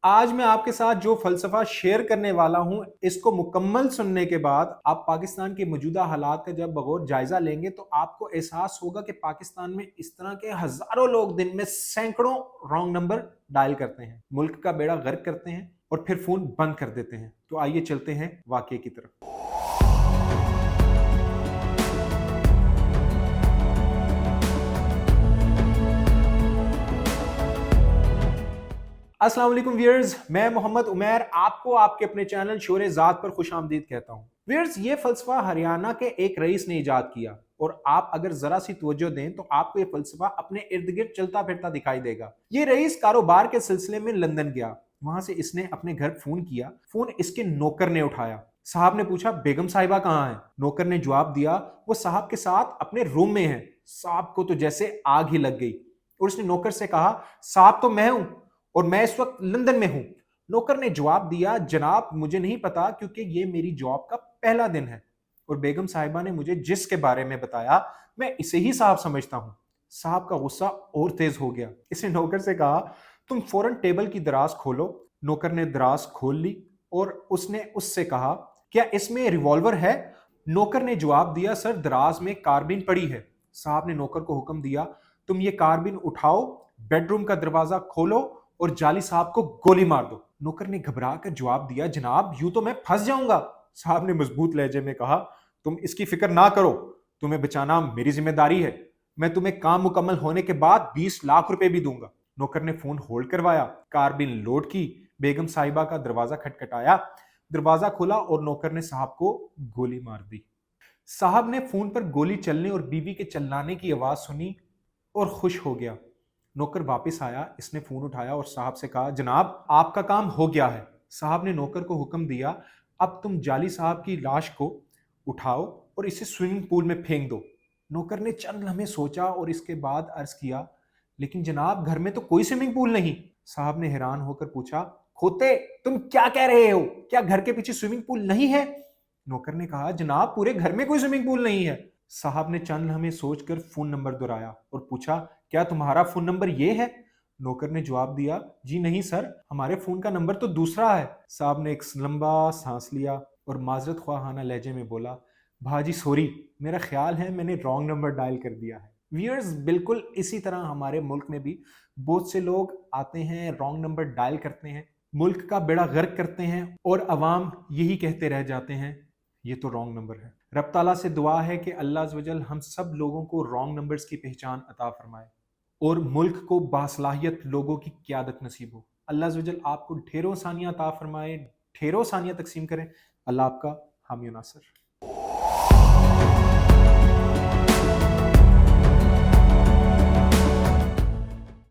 आज मैं आपके साथ जो फलसफा शेयर करने वाला हूं, इसको मुकम्मल सुनने के बाद आप पाकिस्तान के मौजूदा हालात का जब बगौर जायजा लेंगे तो आपको एहसास होगा कि पाकिस्तान में इस तरह के हजारों लोग दिन में सैकड़ों रॉन्ग नंबर डायल करते हैं, मुल्क का बेड़ा गर्क करते हैं और फिर फोन बंद कर देते हैं। तो आइए चलते हैं वाकये की तरफ। अस्सलाम वालेकुम व्यूअर्स, मैं मोहम्मद उमैर आपको आपके अपने चैनल शोरे ज़ात पर खुश आमदीद कहता हूँ। व्यूअर्स, ये फलसफा हरियाणा के एक रईस ने इजाद किया और आप अगर जरा सी तवज्जो दें तो आपको ये फलसफा अपने इर्द गिर्द चलता फिरता दिखाई देगा। ये रईस कारोबार के सिलसिले में लंदन गया, वहां से इसने अपने घर फोन किया। फोन इसके नौकर ने उठाया। साहब ने पूछा, बेगम साहिबा कहाँ है? नौकर ने जवाब दिया, वो साहब के साथ अपने रूम में है। साहब को तो जैसे आग ही लग गई और उसने नौकर से कहा, साहब तो मैं हूं और मैं इस वक्त लंदन में हूं। नौकर ने जवाब दिया, जनाब मुझे नहीं पता क्योंकि ये मेरी जॉब का पहला दिन है और बेगम साहिबा ने मुझे जिसके बारे में बताया मैं इसे ही साहब समझता हूं। साहब का गुस्सा और तेज हो गया। इसने नौकर से कहा, तुम फौरन टेबल की दराज खोलो। नौकर ने दराज खोल ली और उसने उससे कहा, क्या इसमें रिवॉल्वर है? नौकर ने जवाब दिया, सर दराज में कारबीन पड़ी है। साहब ने नौकर को हुक्म दिया, तुम ये कारबीन उठाओ, बेडरूम का दरवाजा खोलो और जाली साहब को गोली मार दो। नौकर ने घबरा कर जवाब दिया, जनाब यूं तो मैं फंस जाऊंगा। साहब ने मजबूत लहजे में कहा, तुम इसकी फिक्र ना करो, तुम्हें बचाना मेरी जिम्मेदारी है। मैं तुम्हें काम मुकम्मल होने के बाद 20 लाख रुपए भी दूंगा। नौकर ने फोन होल्ड करवाया, कारबिन लोड की, बेगम साहिबा का दरवाजा खटखटाया, दरवाजा खुला और नौकर ने साहब को गोली मार दी। साहब ने फोन पर गोली चलने और बीवी के चिल्लाने की आवाज सुनी और खुश हो गया। नौकर वापस आया, इसने फोन उठाया और साहब से कहा, जनाब आपका काम हो गया है। साहब ने नौकर को हुक्म दिया, अब तुम जाली साहब की लाश को उठाओ और इसे स्विमिंग पूल में फेंक दो। नौकर ने चंद लम्हे सोचा और इसके बाद अर्ज किया, लेकिन जनाब घर में तो कोई स्विमिंग पूल नहीं। साहब ने हैरान होकर पूछा, खोते तुम क्या कह रहे हो? क्या घर के पीछे स्विमिंग पूल नहीं है? नौकर ने कहा, जनाब पूरे घर में कोई स्विमिंग पूल नहीं है। साहब ने चंद लम्हे सोचकर फोन नंबर दोहराया और पूछा, क्या तुम्हारा फोन नंबर ये है? नौकर ने जवाब दिया, जी नहीं सर, हमारे फोन का नंबर तो दूसरा है। साहब ने एक लंबा सांस लिया और माजरत ख्वाहाना लहजे में बोला, भाजी सॉरी, मेरा ख्याल है मैंने रॉन्ग नंबर डायल कर दिया है। व्यूअर्स, बिल्कुल इसी तरह हमारे मुल्क में भी बहुत से लोग आते हैं, रॉन्ग नंबर डायल करते हैं, मुल्क का बेड़ा गर्क करते हैं और अवाम यही कहते रह जाते हैं, ये तो रॉन्ग नंबर है। रब ताला से दुआ है कि अल्लाह अज़्ज़ वजल हम सब लोगों को रॉन्ग नंबर्स की पहचान अता फरमाए और मुल्क को बासलाहियत लोगों की क़यादत नसीब हो। अल्लाह अज़्ज़ वजल आपको ढेरों सानियाँ अता फरमाए, ढेरों सानियाँ तकसीम करें। अल्लाह आपका हामी नासर।